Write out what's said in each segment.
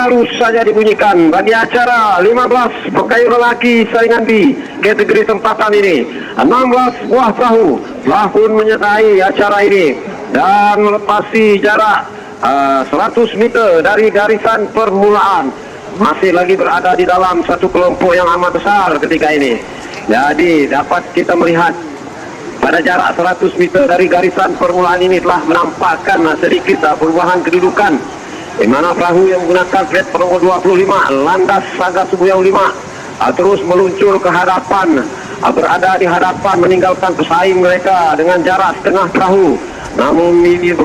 harus saja dibunyikan bagi acara 15 pekayu lelaki saingan B kategori tempatan ini. 16 buah perahu telah pun menyertai acara ini dan melepasi jarak 100 meter dari garisan permulaan. Masih lagi berada di dalam satu kelompok yang amat besar ketika ini. Jadi dapat kita melihat pada jarak 100 meter dari garisan permulaan ini telah menampakkan sedikit perubahan kedudukan, di mana perahu yang menggunakan flat nomor 25 Landas Saga Subuyau 5 terus meluncur ke hadapan, berada di hadapan meninggalkan pesaing mereka dengan jarak setengah perahu. Namun ini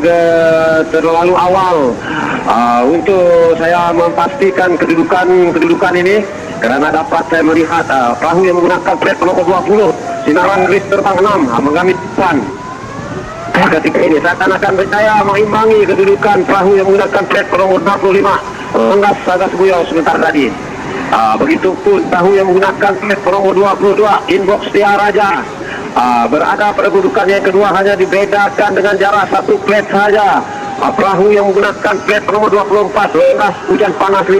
terlalu awal untuk saya memastikan kedudukan ini, karena dapat saya melihat perahu yang menggunakan flat nomor 20 Sinaran Gris terbang 6 mengambil depan. Ketika ini seakan-akan percaya mengimbangi kedudukan perahu yang menggunakan flat nomor 25 Landas Saga Subuyau sebentar tadi. Begitupun perahu yang menggunakan flat nomor 22 Inbox Tiaraja berada pada kedudukan yang kedua, hanya dibedakan dengan jarak satu flat saja. Perahu yang menggunakan flat nomor 24 Landas Hujan Panas 5.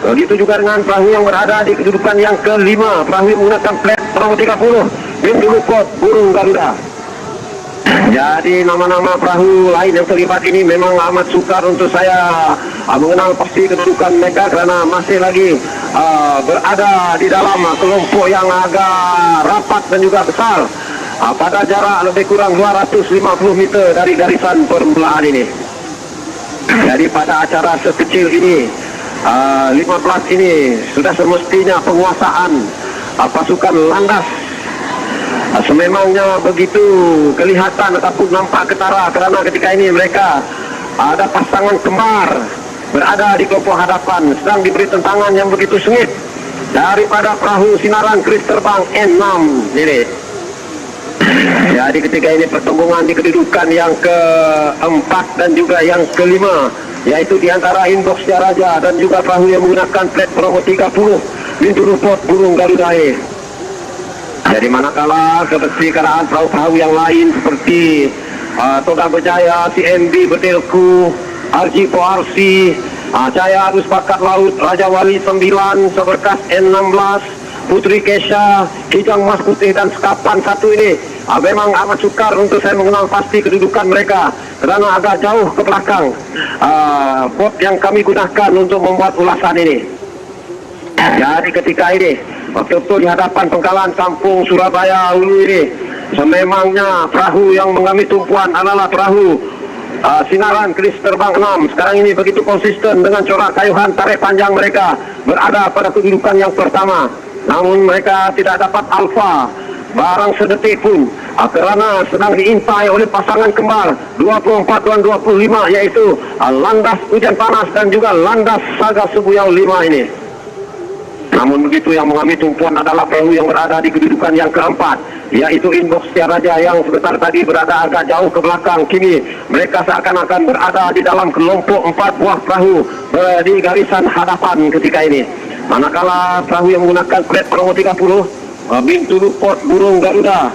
Begitu juga dengan perahu yang berada di kedudukan yang kelima, perahu yang menggunakan flat nomor 30 Bindulukot Burung Garuda. Jadi nama-nama perahu lain yang terlibat ini memang amat sukar untuk saya mengenal pasti kedudukan mereka, karena masih lagi berada di dalam kelompok yang agak rapat dan juga besar, pada jarak lebih kurang 250 meter dari garisan permulaan ini. Jadi pada acara sekecil ini 15 ini sudah semestinya penguasaan pasukan Landas sememangnya begitu kelihatan ataupun nampak ketara, karena ketika ini mereka ada pasangan kembar berada di kelompok hadapan sedang diberi tentangan yang begitu sengit daripada perahu Sinaran Gris terbang N6 ini. Jadi ketika ini pertemuan di kedudukan yang keempat dan juga yang kelima, yaitu di antara Inbox Tiaraja dan juga perahu yang menggunakan flat nomor 30 Bindulukot Burung Garuda. Jadi manakala kebersihan perahu-perahu yang lain seperti Toga Berjaya, CMB Betelku, RG RC, Cahaya Arus Bakat Laut, Raja Wali 9, Seberkas N16, Putri Kesha, Kijang Mas Putih dan Sekapan 1 ini memang amat sukar untuk saya mengenal pasti kedudukan mereka, karena agak jauh ke belakang bot yang kami gunakan untuk membuat ulasan ini. Jadi ketika ini betul-betul di hadapan penggalan kampung Surabaya Hulu ini, sememangnya perahu yang mengambil tumpuan adalah perahu Sinaran Gris terbang 6. Sekarang ini begitu konsisten dengan corak kayuhan tarik panjang mereka berada pada kedudukan yang pertama. Namun mereka tidak dapat alfa barang sedetik pun, karena sedang diintai oleh pasangan kembar 24 dan 25, yaitu Landas Hujan Panas dan juga Landas Saga Subuyau 5 ini. Namun begitu, yang mengambil tumpuan adalah perahu yang berada di kedudukan yang keempat, yaitu Inbox Tiaraja yang sebentar tadi berada agak jauh ke belakang. Kini mereka seakan-akan berada di dalam kelompok 4 buah perahu di garisan hadapan ketika ini. Manakala perahu yang menggunakan flat nomor 30 Bindulukot Burung Garuda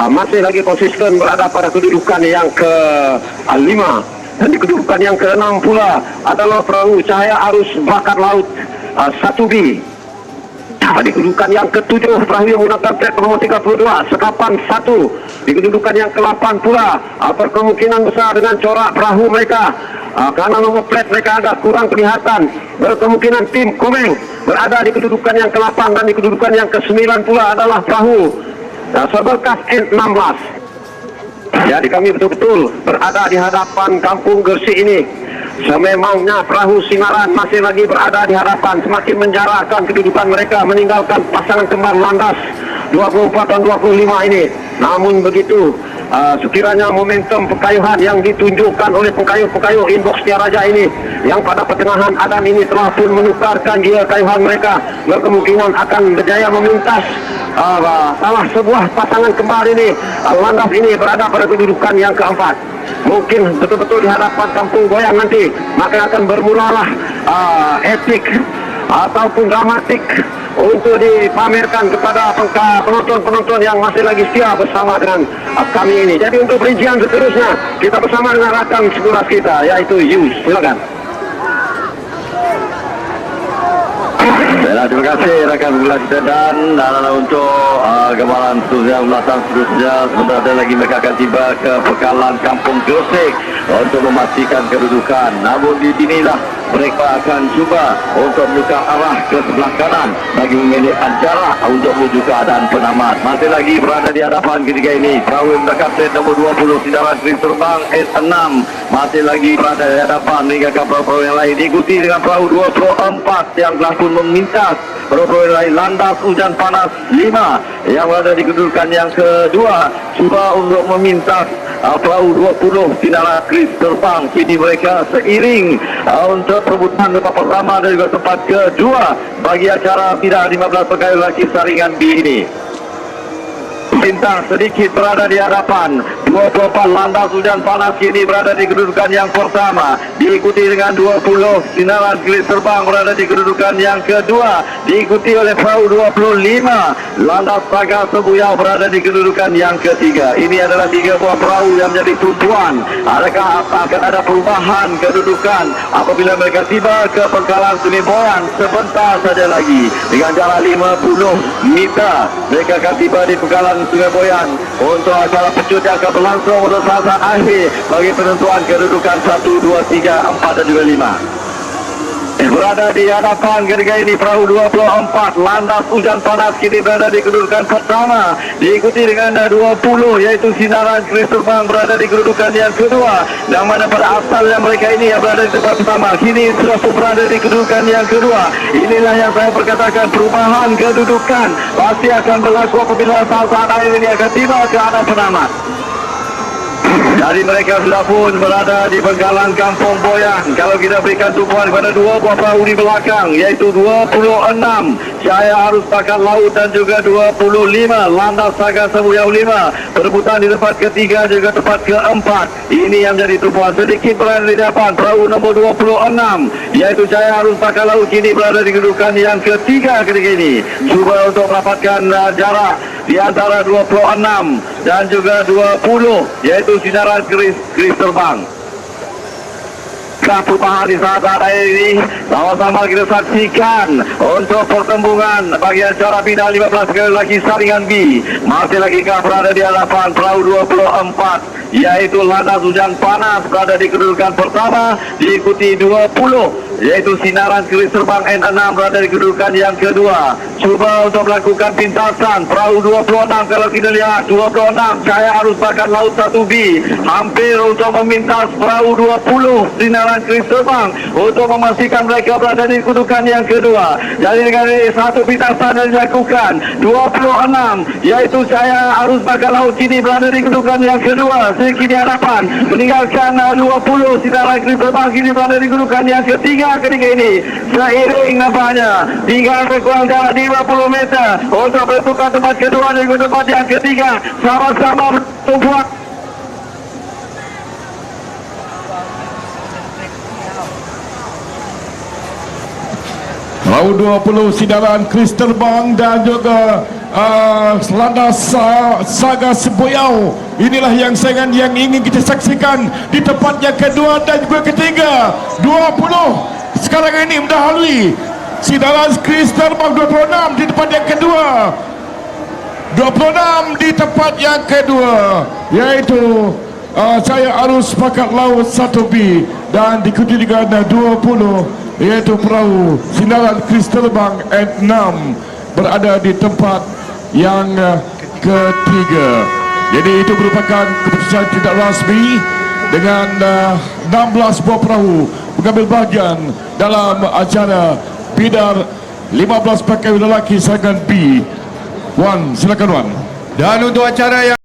masih lagi konsisten berada pada kedudukan yang ke-5, dan di kedudukan yang ke-6 pula adalah perahu Cahaya Arus Bakat Laut 1B. Di kedudukan yang ke-7 perahu yang menggunakan flat nomor 32 Sekapan 1. Di kedudukan yang ke-8 pula berkemungkinan besar dengan corak perahu mereka, karena nomor plat mereka agak kurang kelihatan, berkemungkinan tim Komeng berada di kedudukan yang ke-8, dan di kedudukan yang ke-9 pula adalah perahu Seberkas N16. Jadi kami betul-betul berada di hadapan kampung Gresik ini. Sememangnya perahu Sinaran masih lagi berada di hadapan, semakin menjarakkan kedudukan mereka meninggalkan pasangan kembar Landas 24 dan 25 ini. Namun begitu, sekiranya momentum pekayuhan yang ditunjukkan oleh pekayuh-pekayuh Inbox Tiaraja ini, yang pada pertengahan Adam ini telah pun menukarkan dia kayuhan mereka, berkemungkinan akan berjaya memintas salah sebuah pasangan kembar ini. Landas ini berada pada kedudukan yang keempat. Mungkin betul-betul di hadapan kampung goyang nanti, maka akan bermulalah etik ataupun dramatik untuk dipamerkan kepada penonton-penonton yang masih lagi setia bersama dengan kami ini. Jadi untuk perincian seterusnya, kita bersama dengan rakan sekelas kita, yaitu Yus. Silakan. Ya, terima kasih rakan bola kita dan untuk gambaran yang belakang seterusnya sebentar lagi mereka akan tiba ke pekalan Kampung Gresik untuk memastikan kedudukan. Namun di sinilah mereka akan cuba untuk membuka arah ke sebelah kanan bagi memilih jarak untuk menuju keadaan penamat. Masih lagi berada di hadapan ketika ini perahu yang berkapten nomor 20 Sindaran Keris Terbang S6 masih lagi berada di hadapan meninggalkan perahu-perahu yang lain, diikuti dengan perahu 24 yang telah pun memintas perahu-perahu yang lain. Landas Hujan Panas 5 yang berada di kedudukan yang kedua cuba untuk memintas perahu 20 Sindaran Keris Terbang. Kini mereka seiring untuk perebutan tempat pertama dan juga tempat kedua bagi acara tidak 15 pegawai lelaki saringan B ini. Bintang sedikit berada di hadapan 24 Landas Hujan Panas kini berada di kedudukan yang pertama, diikuti dengan 20 Sindaran Keris Terbang berada di kedudukan yang kedua, diikuti oleh perahu 25 Landas Saga Sebuyau berada di kedudukan yang ketiga. Ini adalah 3 buah perahu yang menjadi tumpuan. Adakah akan ada perubahan kedudukan apabila mereka tiba ke pangkalan Sungai Boyan sebentar saja lagi dengan jarak 50 meter mereka akan tiba di pangkalan Sungai Boyan untuk acara pecut yang akan berlangsung untuk saat akhir bagi penentuan kedudukan 1, 2, 3, 4 dan juga 5. Berada di hadapan ketika ini perahu 24 Landas Hujan Panas kini berada di kedudukan pertama, diikuti dengan 20 yaitu Sindaran Keris Terbang berada di kedudukan yang kedua, yang mana pada asalnya mereka ini yang berada di tempat pertama kini sudah berada di kedudukan yang kedua. Inilah yang saya perkatakan, perubahan kedudukan pasti akan berlaku apabila saat akhir ini akan tiba ke arah penamat. Jadi mereka sudah pun berada di pangkalan Kampung Boyan. Kalau kita berikan tumpuan kepada 2 buah perahu di belakang yaitu 26 Jaya Arus Bakat Laut dan juga 25 Landas Saga Sebuyau 5. Perebutan di tempat ketiga juga tempat keempat. Ini yang menjadi tumpuan. Sedikit berada di depan perahu nomor 26 yaitu Jaya Arus Bakat Laut kini berada di kedudukan yang ketiga ketika ini. Cuba untuk mendapatkan jarak di antara 26 dan juga 20 yaitu Sindaran Keris Terbang. Perubahan di saat akhir ini sama-sama kita saksikan untuk pertembungan bagi acara bina 15 pegawai lelaki saringan B. Masih lagi berada di hadapan perahu 24 yaitu Landas Hujan Panas berada di kedudukan pertama, diikuti 20 yaitu Sindaran Keris Terbang N6 berada di kedudukan yang kedua. Coba untuk melakukan pintasan perahu 26, kalau kita lihat 26 Jaya Arus Bakat Laut 1B hampir untuk memintas perahu 20 Sindaran Keris Terbang untuk memastikan mereka berada di kedudukan yang kedua. Jadi dengan satu pintasan yang dilakukan 26 yaitu Jaya Arus Bakat Laut kini berada di kedudukan yang kedua, sedikit di hadapan meninggalkan 20 Sindaran Keris Terbang kini berada di kedudukan yang ketiga ketika ini. Seiring nampaknya tinggal kurang jarak 50 meter untuk menentukan tempat kedua dan tempat yang ketiga. Sama-sama bertumbuh. Perahu 20 Sindaran Keris Terbang dan juga Landas Saga Sebuyau. Inilah yang ingin kita saksikan di tempat yang kedua dan juga ketiga. 20 sekarang ini mendahului Sindaran Keris Terbang 26 di tempat yang kedua. 26 di tempat yang kedua yaitu Jaya Arus Bakat Laut 1B dan diikuti dengan 20 yaitu perahu Sindaran Keris Terbang N6 berada di tempat yang ketiga. Jadi itu merupakan keputusan tidak rasmi dengan 16 buah perahu mengambil bahagian dalam acara bidar 15 pegawai lelaki saringan B. Wan, silakan Wan. Dan untuk acara yang